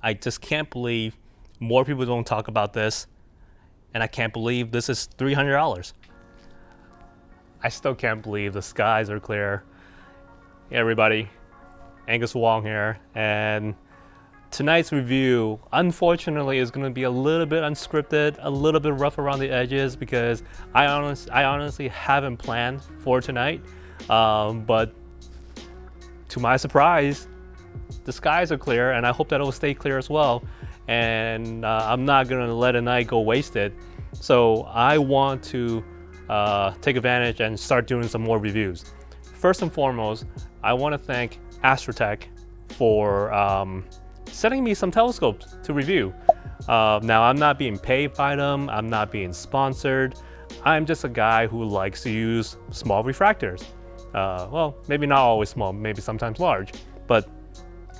I just can't believe more people don't talk about this, and I can't believe this is $300. I still can't believe the skies are clear. Hey everybody, Angus Wong here, and tonight's review, unfortunately, is going to be a little bit unscripted, a little bit rough around the edges because I honestly haven't planned for tonight, but to my surprise, the skies are clear, and I hope that it will stay clear as well. And I'm not going to let a night go wasted, so I want to take advantage and start doing some more reviews. First and foremost, I want to thank Astro-Tech for sending me some telescopes to review. Now, I'm not being paid by them, I'm not being sponsored. I'm just a guy who likes to use small refractors. Well, maybe not always small, maybe sometimes large. But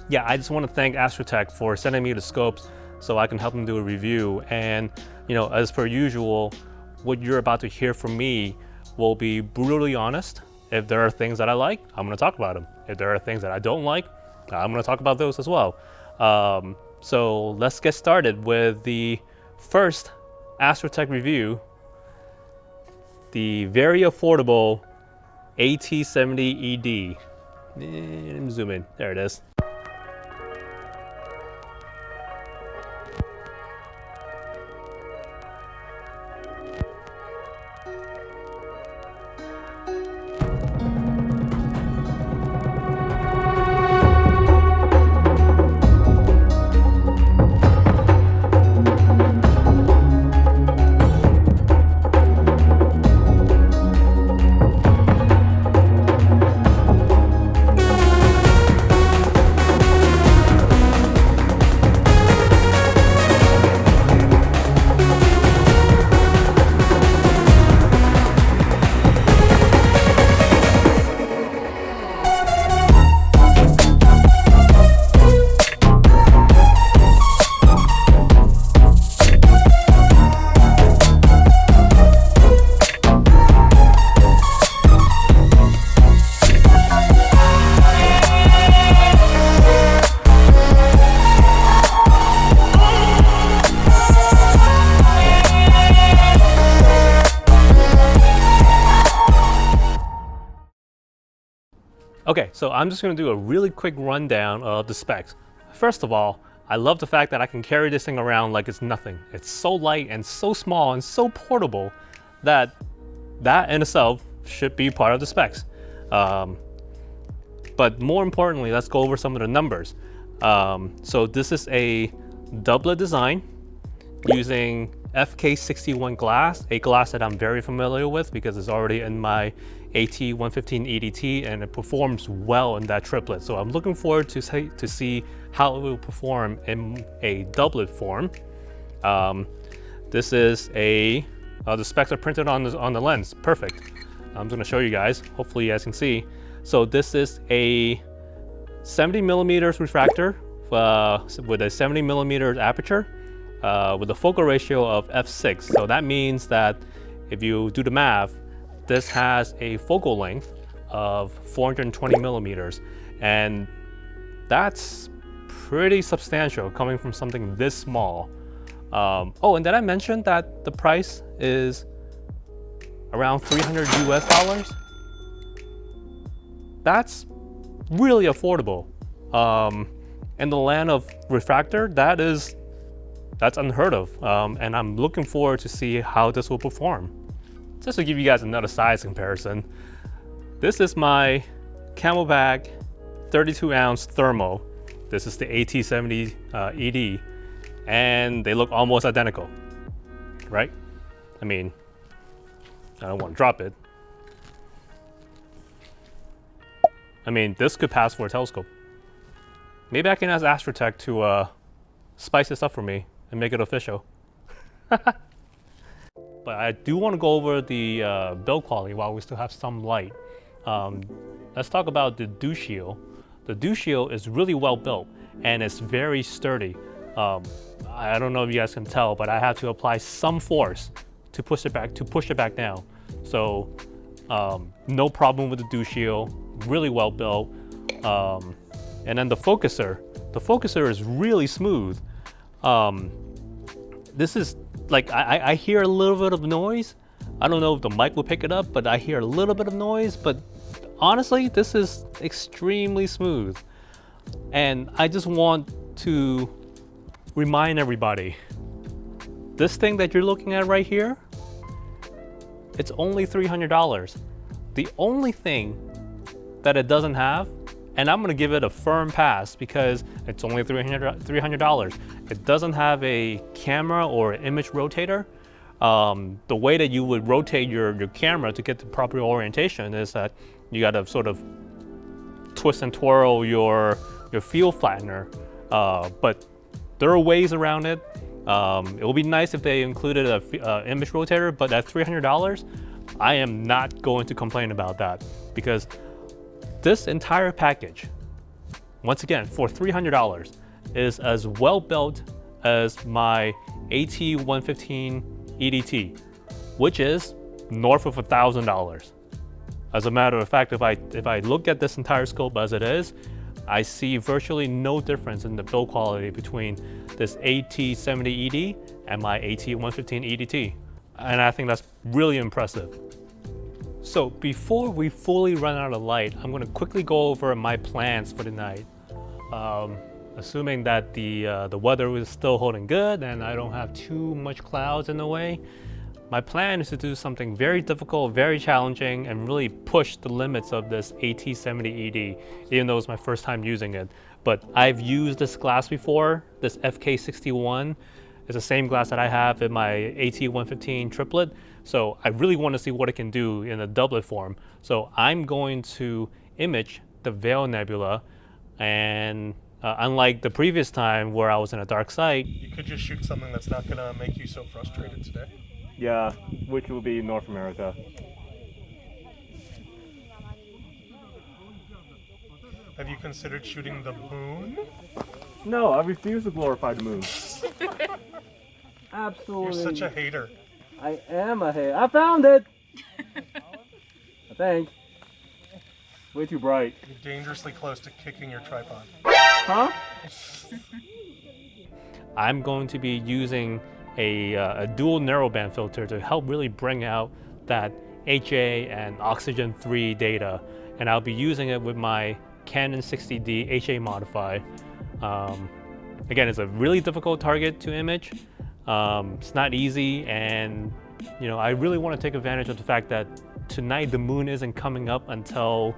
yeah, I just want to thank Astro-Tech for sending me the scopes so I can help them do a review. And you know, as per usual, what you're about to hear from me will be brutally honest. If there are things that I like, I'm going to talk about them. If there are things that I don't like, I'm going to talk about those as well. So let's get started with the first Astro-Tech review, the very affordable AT70ED. Let me zoom in. There it is. Okay, so I'm just going to do a really quick rundown of the specs. First of all, I love the fact that I can carry this thing around like it's nothing. It's so light and so small and so portable that in itself should be part of the specs. But more importantly, let's go over some of the numbers. So this is a doublet design using FK61 glass, a glass that I'm very familiar with because it's already in my AT115EDT and it performs well in that triplet. So I'm looking forward to see how it will perform in a doublet form. This is the specs are printed on the lens. Perfect. I'm going to show you guys. Hopefully you guys can see. So this is a 70mm refractor with a 70mm aperture with a focal ratio of f6. So that means that if you do the math, this has a focal length of 420mm, and that's pretty substantial coming from something this small. Oh, and did I mention that the price is around $300 US? That's really affordable. In the land of refractor, that's unheard of, and I'm looking forward to see how this will perform. Just to give you guys another size comparison, this is my Camelback 32-ounce thermal. This is the AT70ED, and they look almost identical, right? I mean, I don't want to drop it. I mean, this could pass for a telescope. Maybe I can ask Astro-Tech to spice this up for me and make it official. But I do want to go over the build quality while we still have some light. Let's talk about the dew shield. The dew shield is really well built and it's very sturdy. I don't know if you guys can tell, but I have to apply some force to push it back down. So no problem with the dew shield, really well built. And then the focuser, The focuser is really smooth. This is like, I hear a little bit of noise. I don't know if the mic will pick it up, but I hear a little bit of noise. But honestly, this is extremely smooth. And I just want to remind everybody, this thing that you're looking at right here, it's only $300. The only thing that it doesn't have, and I'm gonna give it a firm pass because it's only $300. It doesn't have a camera or image rotator. The way that you would rotate your camera to get the proper orientation is that you gotta sort of twist and twirl your field flattener. But there are ways around it. It would be nice if they included a image rotator, but at $300, I am not going to complain about that because this entire package, once again, for $300, is as well built as my AT115 EDT, which is north of $1,000. As a matter of fact, if I look at this entire scope as it is, I see virtually no difference in the build quality between this AT70ED and my AT115 EDT. And I think that's really impressive. So before we fully run out of light, I'm gonna quickly go over my plans for the night. Assuming that the weather is still holding good and I don't have too much clouds in the way, my plan is to do something very difficult, very challenging, and really push the limits of this AT70ED, even though it's my first time using it. But I've used this glass before, this FK61. It's the same glass that I have in my AT115 triplet. So I really want to see what it can do in a doublet form. So I'm going to image the Veil Nebula, and unlike the previous time where I was in a dark site. You could just shoot something that's not gonna make you so frustrated today. Yeah, which will be North America. Have you considered shooting the moon? No, I refuse to glorify the moon. Absolutely. You're such a hater. I am a hater. I found it! I think. Way too bright. You're dangerously close to kicking your tripod. Huh? I'm going to be using a dual narrowband filter to help really bring out that HA and oxygen 3 data, and I'll be using it with my Canon 60D HA Modify. Again, it's a really difficult target to image. It's not easy, and you know, I really want to take advantage of the fact that tonight the moon isn't coming up until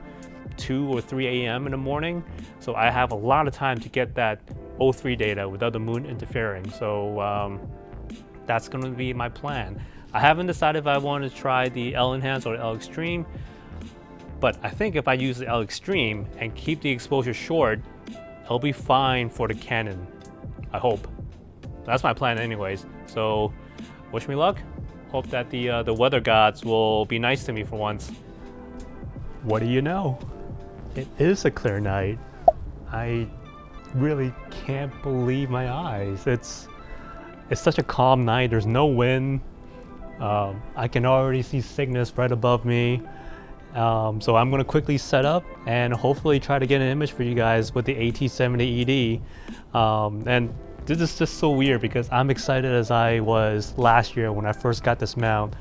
2 or 3 a.m. in the morning, so I have a lot of time to get that O3 data without the moon interfering. So that's going to be my plan. I haven't decided if I want to try the L Enhance or L Extreme, but I think if I use the L Extreme and keep the exposure short, I'll be fine for the Canon. I hope. That's my plan anyways. So wish me luck. Hope that the weather gods will be nice to me for once. What do you know? It is a clear night. I really can't believe my eyes. It's such a calm night. There's no wind. I can already see Cygnus right above me. So I'm gonna quickly set up and hopefully try to get an image for you guys with the AT70ED. And this is just so weird because I'm excited as I was last year when I first got this mount,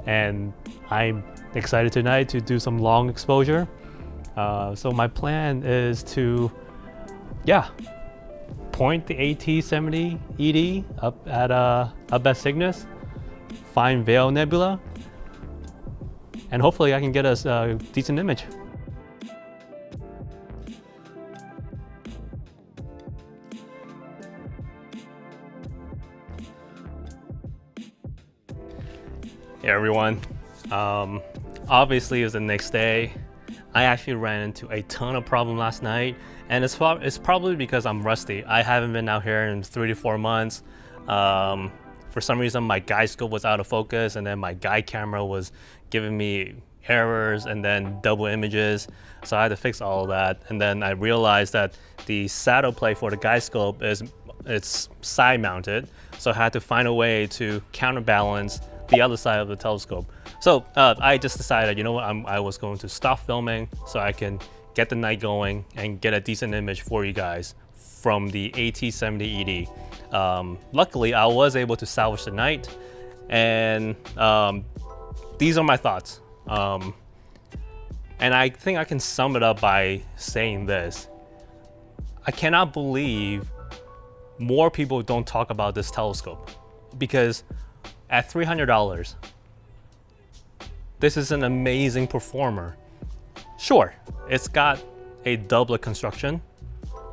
and I'm excited tonight to do some long exposure. So my plan is to, point the AT70ED up at Cygnus, find Veil Nebula, and hopefully I can get us a decent image. Hey everyone, obviously it was the next day. I actually ran into a ton of problems last night, and it's probably because I'm rusty. I haven't been out here in 3 to 4 months. For some reason my guide scope was out of focus, and then my guide camera was giving me errors and then double images, so I had to fix all of that. And then I realized that the saddle plate for the guide scope it's side mounted, so I had to find a way to counterbalance the other side of the telescope. So I just decided, you know what, I was going to stop filming so I can get the night going and get a decent image for you guys from the AT70ED. Luckily, I was able to salvage the night, and these are my thoughts. And I think I can sum it up by saying this. I cannot believe more people don't talk about this telescope, because at $300, this is an amazing performer. Sure, it's got a doublet construction.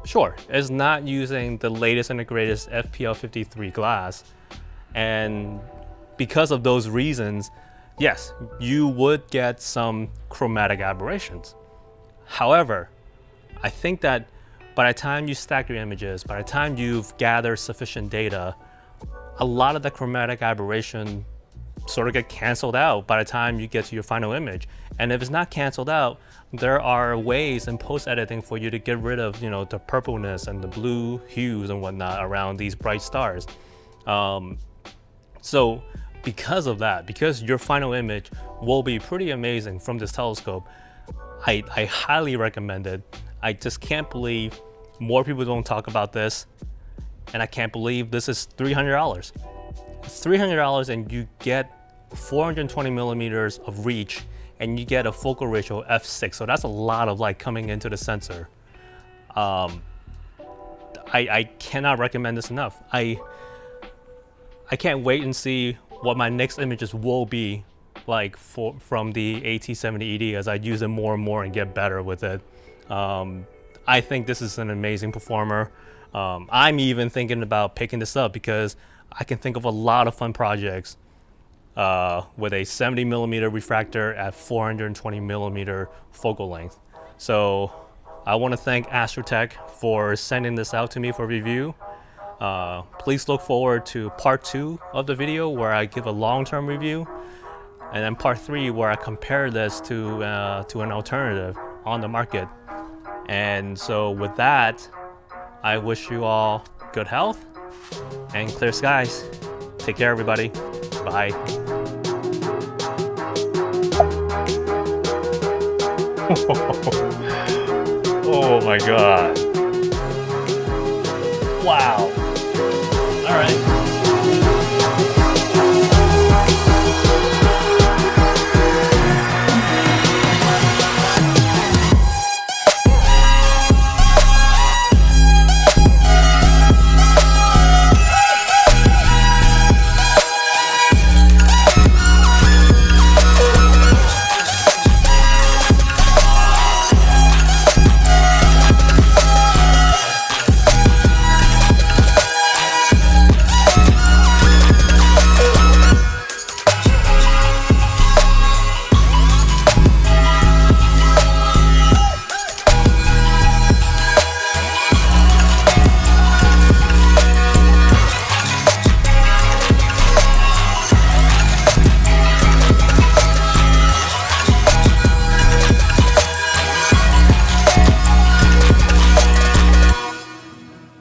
Sure, it's not using the latest and the greatest FPL53 glass. And because of those reasons, yes, you would get some chromatic aberrations. However, I think that by the time you stack your images, by the time you've gathered sufficient data, a lot of the chromatic aberration sort of get canceled out by the time you get to your final image. And if it's not canceled out, there are ways in post-editing for you to get rid of, the purpleness and the blue hues and whatnot around these bright stars. So because of that, because your final image will be pretty amazing from this telescope, I highly recommend it. I just can't believe more people don't talk about this, and I can't believe this is $300. It's $300 and you get 420 millimeters of reach, and you get a focal ratio f6. So that's a lot of light coming into the sensor. I cannot recommend this enough. I can't wait and see what my next images will be like from the AT70ED as I use it more and more and get better with it. I think this is an amazing performer. I'm even thinking about picking this up because I can think of a lot of fun projects with a 70 millimeter refractor at 420 millimeter focal length. So I want to thank Astro-Tech for sending this out to me for review. Please look forward to part 2 of the video where I give a long-term review, and then part 3 where I compare this to an alternative on the market. And so with that, I wish you all good health and clear skies. Take care, everybody. Bye. Oh my God. Wow. All right.